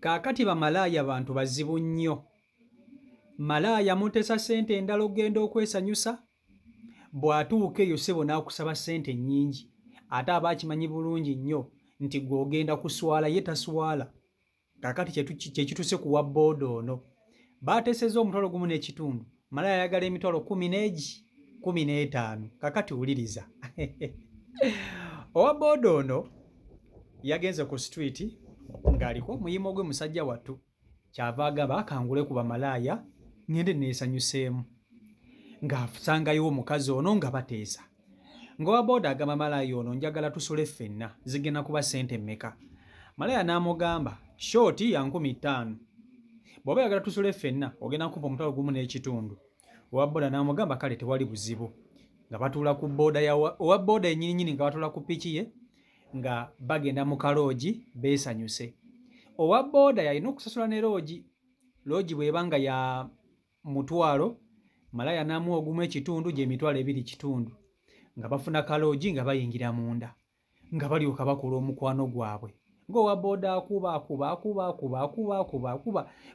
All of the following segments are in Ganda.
Kaakati bamalaaya bantu bazibu nnyo. Malaaya mutesa ssente endala ogenda okwesanyusa, bw'atuuka eyo ssebo n'akusaba ssente nnyingi ate aba akimanyi bulungi nnyo nti gw'ogenda kuswala ye taswala. Kaakati kye kituse ku wabbooda ono. Baateesezza omutwalo gumu n'ekitundu, malaaya ayagala emitwalo 15. Kaakati wuliriza. Owabbooda ono yagenze ku street ng'aliko omuyimo gwe musajja wattu, kyava agamba akangule ku bamalaaya ngende neesanyuseemu, ng'asangayo omukazi ono nga bateesa. Ng'owabooda agamba malaaya ono njagala tusule ffenna, zigenda kuba ssente mmeka? Malaaya n'amugamba shooti ya 15,000. Bw'oba yagala tusule ffenna ogenda nkupa omutwalo gumu n'ekitundu. Owabooda n'amugamba kale tewali buzibu. Nga batuula ku booda owabooda ennyininyini nga batuula ku piki ye nga bagenda mu kaloogi beesanyuse. Owabooda yalina okusasula ne loogi bw'eba nga ya mutwalo, malaaya n'amuwa ogumu ekitundu gy'emitwalo 2 nga bafuna kaloogi nga bayingira munda nga balyoka bakola omukwano gwabwe. Ng'owabooda akuba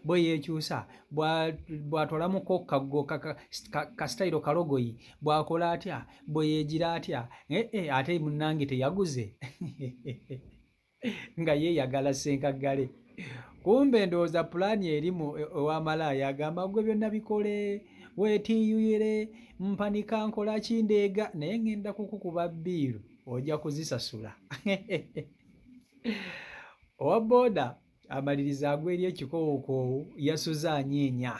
bwe yeekyusa bw'atwalamuko kasitayiro kalogoyi bw'akola atya bwe yeegira atya ate munnange teyaguze nga yeeyagala ssenkaggale. Kumbe ndowooza pulaani erimu ow'amalaaya agamba gwe byonna bikole weetiiyuyire mpanika nkola kindeega naye ngenda kukukuba bbiiru ojja kuzisasula. Owabooda amaliriza agwa eri ekikoowokoowo yasuze anyeenya.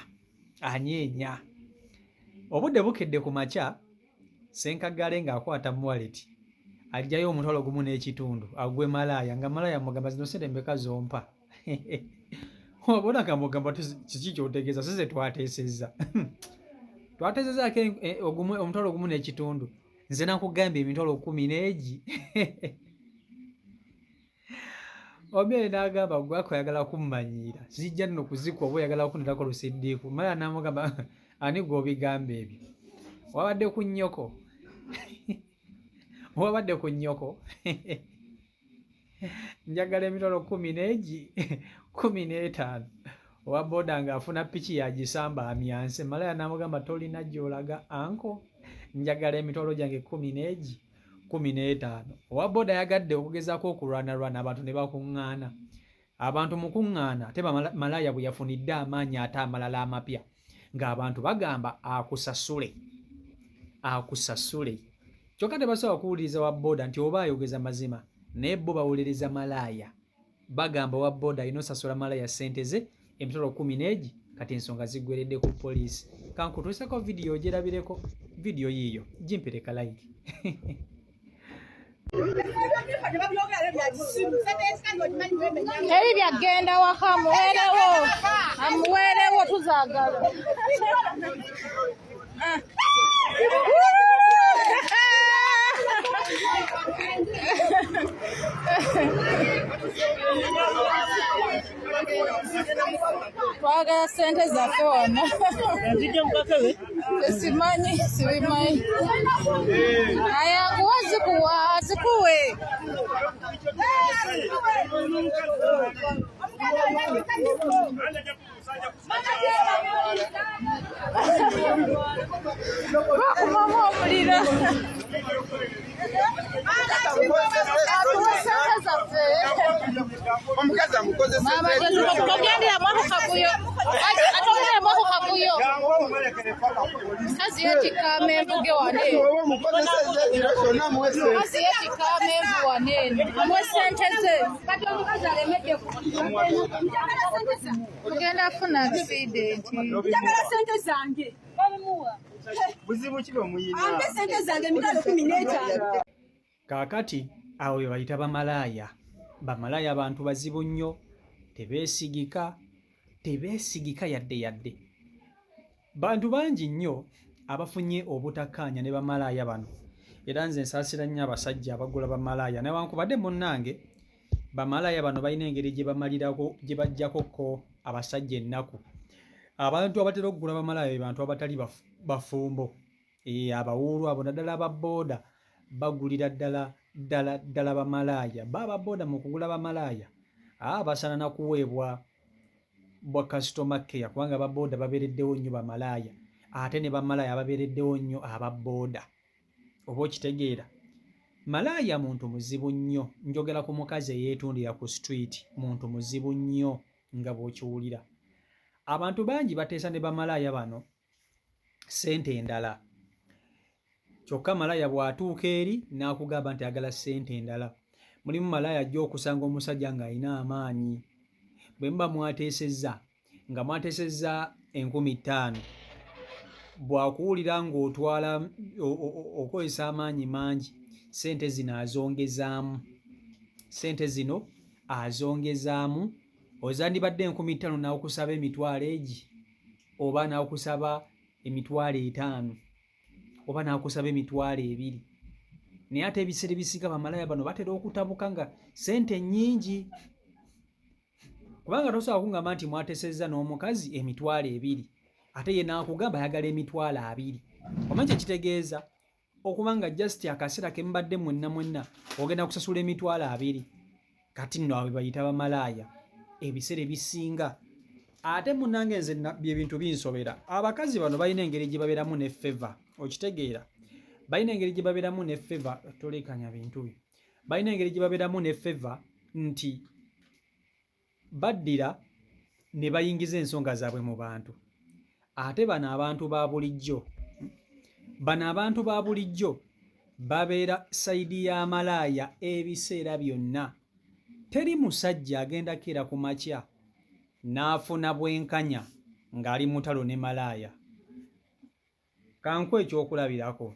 Obudde bukedde ku makya, ssenkaggale ng'akwata muwaleti aggyayo omutwalo gumu n'ekitundu agwe malaaya, nga malaaya amugamba zino ssente mmeka zompa? Owabooda ngamugamba kiki ky'otegeeza size twateesezza twateesezzaako omutwalo gumu n'ekitundu, nze nakugambye emitwalo 10 Omere n'agamba gwako oyagala kummanyiira, zijja nno kuzikwa oba oyagala kunirako lusiddiiku. Malaaya n'amugamba ani gw'obigamba ebyo? Wabadde ku nnyoko njagala emitwalo 15. Owabooda ng'afuna piki yagisamba amyanse. Malaaya n'amugamba tolina gy'olaga anko, njagala emitwalo gyange 15. Owabooda yagadde okugezaako okulwanalwana abantu ne bakuŋŋaana. Abantu mu kuŋŋaana ate malaaya bwe yafunidde amaanyi ate amalala amapya ng'abantu bagamba akusasule. Kyokka tebasobola kuwuliriza Wabbooda nti oba ayogeza mazima, naye bo bawuliriza malaaya. Bagamba Wabbooda alina osasula malaaya ssente ze emitwalo 10 kati ensonga ziggweredde ku poliisi. Kankutuuseko vidiyo ogerabireko, vidiyo yiiyo gimpereka like. Ebi byagenda waka amuweerewo tuzaagala. Twagala ssente zaffe wano. Simanyi, sibimanyi. Ayanguwa zikuwe. Bakumamu omuliro. Omukazi amukozesa Kazi yetikama envuge wanene. Kazi yetikama envu wanene. Amwe ssente ze. Kati omukazi alemedde kugenda afuna aksidenti. Njagala ssente zange. Babimuwa. buzibu ki bwe muyina? Ampe ssente zange emitwalo 15. Kaakati awo be bayita bamalaaya. Bamalaaya abantu bazibu nnyo, tebeesigika yadde. Bantu bangi nnyo abafunye obutakkaanya ne bamalaaya bano. Era nze nsaasira nnyo abasajja abagula bamalaaya newankubadde munnange bamalaaya bano balina engeri gye bamalirako gye bajjakokko abasajja ennaku. Abantu abatera okugula bamalaaya bantu abatali bafumbo. Abawuulu abo naddala ababbooda bagulira ddala bamalaaya. Ababooda mu kugula bamalaaya basaana na kuweebwa bwa customer care kubanga ababooda babeereddewo nnyo bamalaaya ate ne bamalaaya babeereddewo nnyo ababooda oba okitegeera. Malaaya muntu muzibu nnyo, njogera ku mukazi eyeetundira ku street, muntu muzibu nnyo nga bw'okiwulira. Abantu bangi bateesa ne bamalaaya bano ssente endala, kyokka malaaya bw'atuuka eri n'akugamba nti agala ssente endala. Mulimu malaaya ajja okusanga omusajja ng'alina amaanyi, bwe muba mwateesezza nga mwateesezza 50,000 bw'akuwulira ng'otwala okozesa amaanyi mangi, ssente zino azongezaamu, ozandibadde 50,000 n'akusaba emitwalo egi oba n'akusaba emitwalo 5 oba n'akusaba emitwalo 2. Naye ate ebiseera ebisinga bamalaaya bano batera okutabuka nga ssente nnyingi, kubanga tosobola kungamba nti mwateesezza n'omukazi emitwalo 2 ate ye n'akugamba ayagala emitwalo 2. Omanyi kye kitegeeza? Okubanga just akaseera ke mubadde mwenna ogenda kusasula emitwalo 2. Kati nno abo bayita bamalaaya ebiseera ebisinga. Ate munnange nze bye bintu binsobera, abakazi bano balina engeri gye babeeramu ne favor, okitegeera? Balina engeri gye babeeramu ne favor, tolekanya bintu bye. Balina engeri gye babeeramu ne favor nti baddira ne bayingiza ensonga zaabwe mu bantu. Ate bano abantu ba bulijjo babeera sayidi y'amalaaya ebiseera byonna. Teri musajja agenda kera ku makya n'afuna bwenkanya ng'ali mutalo ne malaaya. Kanku ekyokulabirako,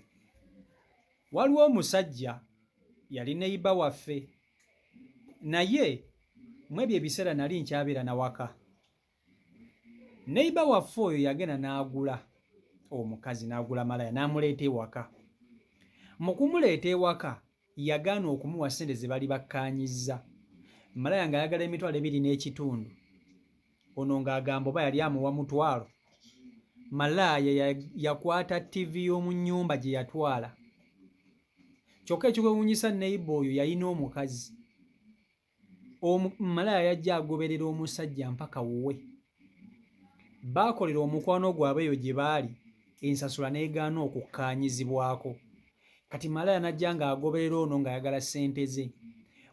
waliwo omusajja yali neyiba waffe, naye mu ebyo ebiseera nali nkyabeera nawaka. Neyiba waffe oyo yagenda n'agula omukazi, n'agula malaaya n'amuleeta ewaka. Mu kumuleeta ewaka yagaana okumuwa ssente ze bali bakkaanyizza. Malaaya ng'ayagala emitwalo 2.5, ono ng'agamba oba yali amuwa mutwalo. Malaaya yakwata TV y'omu nnyumba gye yatwala. Kyokka ekikwewuunyisa neyiba oyo yalina omukazi. Malaaya yajja agoberera omusajja mpaka wuwe. Baakolera omukwano gwabwe eyo gye baali, ensasula n'egaana okukkaanyizibwako. Kati malaaya najja ng'agoberera ono ng'ayagala ssente ze.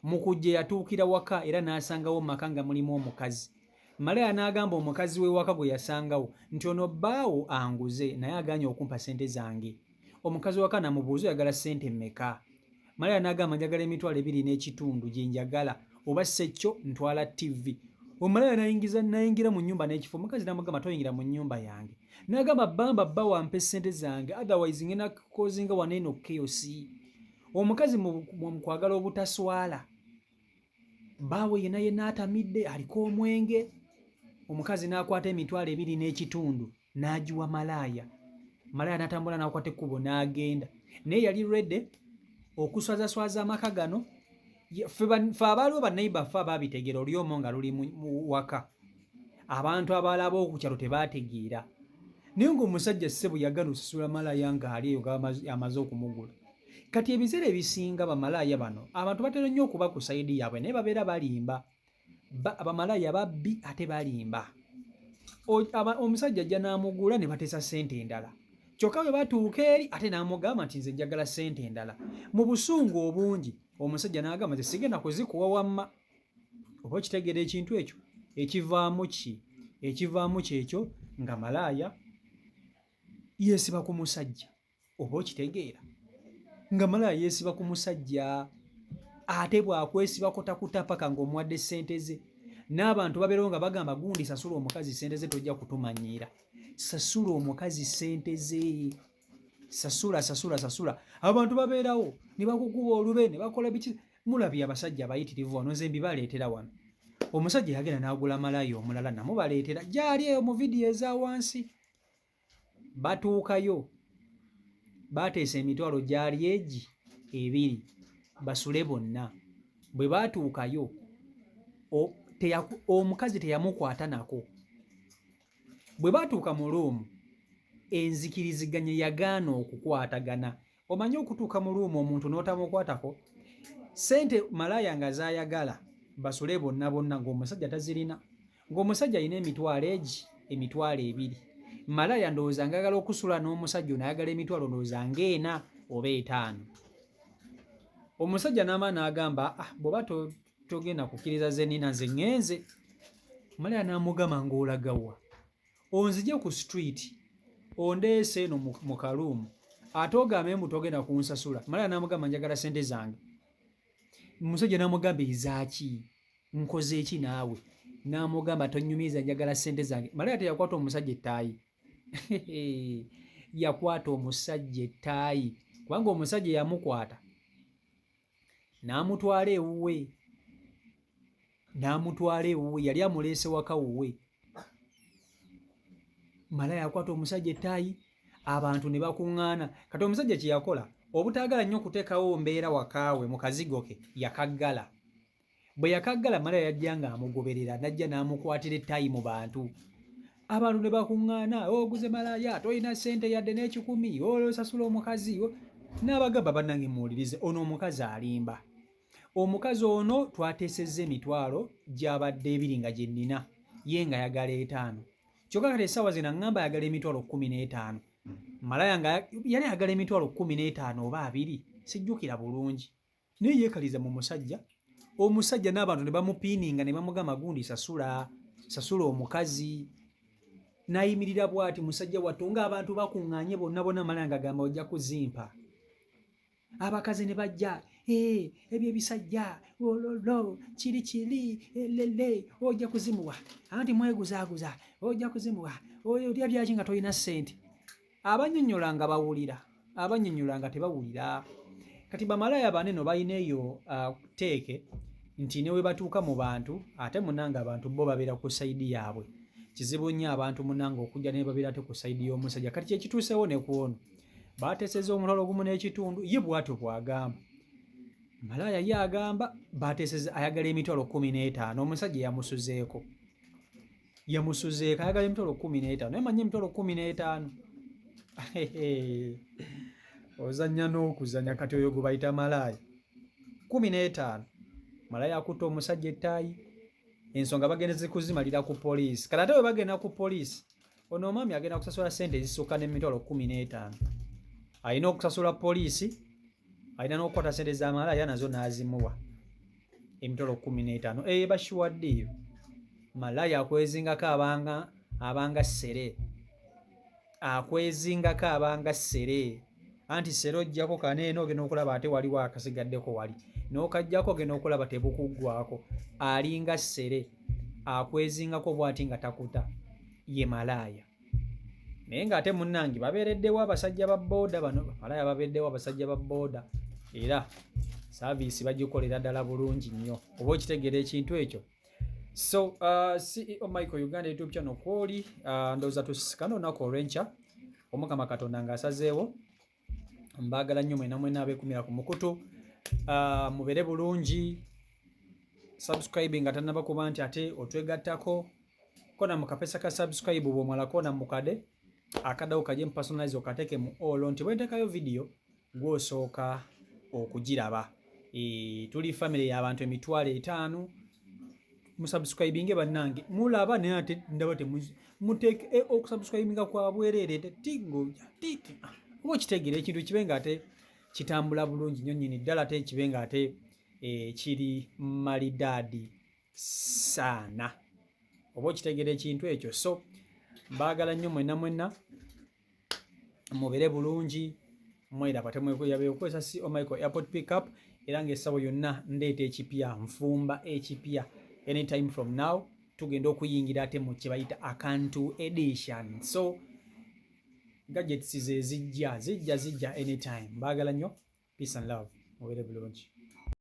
Mu kujja yatuukira waka era n'asangawo mu maka nga mulimu omukazi. Malaaya n'agamba omukazi w'ewaka gwe yasangawo nti ono bbaawo anguze naye agaanye okumpa ssente zange. Omukazi waka n'amubuuza oyagala ssente mmeka? Malaaya n'agamba njagala emitwalo 2.5 gye njagala, oba ssekyo ntwala TV. Omalaaya n'ayingira mu nnyumba n'ekifo. Omukazi n'amugamba toyingira mu nnyumba yange. N'agamba bba wampe ssente zange, otherwise ngenda kukozinga wano eno chaos. Omukazi mu kwagala obutaswala, bbaawe ye n'atamidde aliko omwenge. Omukazi n'akwata emitwalo 2.5 n'agiwa malaaya. Malaaya n'atambula n'akwata ekkubo n'agenda. Naye yali ready okuswazaswaza amaka gano. Ffe abaaliwo bannayiba ffe abaabitegeera oli omo nga luli mu waka. Abantu abalala ab'oku kyalo tebaategeera. Naye ng'omusajja ssebo yagala osasula malaaya ng'ali eyo amaze okumugula. Kati ebiseera ebisinga bamalaaya bano abantu batera nnyo okuba ku sayidi yaabwe naye babeera balimba. Abamalaaya babbi ate balimba. Omusajja ajja n'amugula ne bateesa ssente endala. Kyokka bwe batuuka eri ate n'amugamba nti nze njagala ssente endala. Mu busungu obungi omusajja n'agamba nti sigenda kuzikuwa wamma. Oba okitegeera ekintu ekyo ekivaamu ki? Ekivaamu kyekyo nga malaaya yeesiba ku musajja. Oba okitegeera nga malaaya yeesiba ku musajja, ate bw'akwesibako takutapaka ng'omuwadde ssente ze. N'abantu babeerawo nga bagamba gundi sasula omukazi ssente ze tojja kutumanyiira. Sasula omukazi ssente ze. Sasula. Abantu babeerawo ne bakukuba olube ne bakola biki. Mulabye abasajja abayitirivu wano, nze mbibaleetera wano. Omusajja yagenda n'agula malaaya omulala namubaleetera gyali eyo mu vidiyo eza wansi. Batuukayo baateesa emitwalo gyali egi 2 basule bonna. Bwe baatuukayo omukazi teyamukwata nako. Bwe baatuuka mu luumu enzikiriziganya yagaana okukwatagana. Omanyi okutuuka mu luumu omuntu n'otamukwatako, ssente malaaya nga zaayagala basule bonna ng'omusajja tazirina. ng'omusajja alina emitwalo ebiri. Malaya ndowooza ngayagala okusula n'omusajja ono ayagala emitwalo ndowooza ng'ena oba etaano. Omusajja n'amaana n'agamba bw'oba togenda kukkiriza ze nina nze ŋŋenze. Malaya n'amugamba ng'olagawa onzije ku street ondeese eno mu kaluumu ate ogambe mbu togenda kunsasula. Malaya n'amugamba njagala ssente zange. Omusajja n'amugamba ezaaki nkoze eki naawe? N'amugamba tonnyumiza njagala ssente zange. Malaya teyakwata omusajja ettaayi yakwata omusajja ettaayi kubanga omusajja yamukwata n'amutwala ewuwe yali amuleese waka wuwe. Malaya yakwata omusajja ettaayi abantu ne bakuŋŋaana. Kati omusajja kye yakola obutaagala nnyo okuteekawo mbeera wakaawe mu kazigo ke yakaggala. Bwe yakaggala Malaya yajja ng'amugoberera n'ajja n'amukwatira ettaayi mu bantu. Abantu ne bakuŋŋaana oguze Malaya tolina ssente yadde n'ekikumi osasula omukazi. N'abagamba bannange muwulirize ono omukazi alimba. Omukazi ono twateesezza emitwalo gy'abadde ebiri nga gye nnina ye nga ayagala etaano. Kyokka kati essaawa zino aŋŋamba ayagala emitwalo 15. Malaya nga yali ayagala emitwalo 15 oba 2 sijjukira bulungi. Naye yeekaliza mu musajja. Omusajja n'abantu ne bamupiininga ne bamugamba gundi sasula omukazi. N'ayimirira bw'ati musajja wattu ng'abantu bakuŋŋaanye bonna Malaya ng'agamba ojja kuzimpa. Abakazi ne bajja ebyo ebisajja ololo kiri elele ojja kuzimuwa anti mweguzaaguza ojja kuzimuwa olya byaki nga tolina ssente. Abannyonnyola nga bawulira abannyonnyola nga tebawulira. Kati bamalaya baneno balina eyo teeke nti ne we batuuka mu bantu ate munanga abantu bo babeera ku sayidi yaabwe. Kizibu nnyo abantu munanga okujja ne babeera te ku sayidi y'omusajja. Kati kyekituusewo ne ku ono baateeseza omutwalo gumu n'ekitundu ye bw'atyo bw'agamba. Malaya ye agamba baateeseza ayagala emitwalo 15. Omusajja yamusuzeeko ayagala emitwalo 15. Naye manyi emitwalo 15 ozannya n'okuzannya. Kati oyo gwe bayita malaya 15. Malaya akutta omusajja ettaayi ensonga bagendeze kuzimalira ku poliisi. Kati ate bwe bagenda ku poliisi ono omwami agenda kusasula ssente ezisukka n'emitwalo 15. Alina okusasula poliisi, alina n'okukwata ssente za malaya nazo n'azimuwa emitwalo 15. Bashiwadde eyo malaya akwezingako abanga ssere. Akwezingako abanga ssere. Anti ssere ojjako kaneeno ogenda okulaba ate waliwo akasigaddeko wali. N'okajjako ogenda okulaba tebukuggwako. Alinga ssere. Akwezingako bw'ati nga takuta. Ye malaya. Naye ng'ate munnange babeereddewo abasajja ba booda bano. Malaya babeereddewo abasajja ba booda. Era saaviisi bagikolera ddala bulungi nnyo. Oba okitegeera ekintu ekyo. So CEO Michael Uganda YouTube channel kwoli ndowooza tusikana olunaku olw'enkya. Omukama Katonda ng'asazeewo. Mbaagala nnyo mwena abeekumira ku mukutu. Mubeere bulungi. Subscribe nga tannaba kuba nti ate otwegattako. Kona mu kapesa ka subscribe bw'omalako na mukade. Akadawo kaje personalize okateeke mu all nti bwe nteekayo video gw'osooka okugiraba. Tuli family y'abantu 5,000. Musubscribinge bannange mulaba naye ate ndaba muteeke okusubscribinga kwa bwereere tingo titi oba kitegeera ekintu kibe nga ate kitambula bulungi nnyo nnyini ddala ate kibe nga ate kiri malidaadi saana oba okitegeera ekintu ekyo. So mbaagala nnyo mwenna mubere bulungi mweraba temwekoyabe okukozesa CEO Michael Airport Pickup era ng'essabo yonna ndeeta ekipya nfumba ekipya. Anytime from now tugenda okuyingira ate mu kye bayita akantu edition. So gadgets ze zijja anytime. Mbaagala nnyo. Peace and love. Mubere bulungi.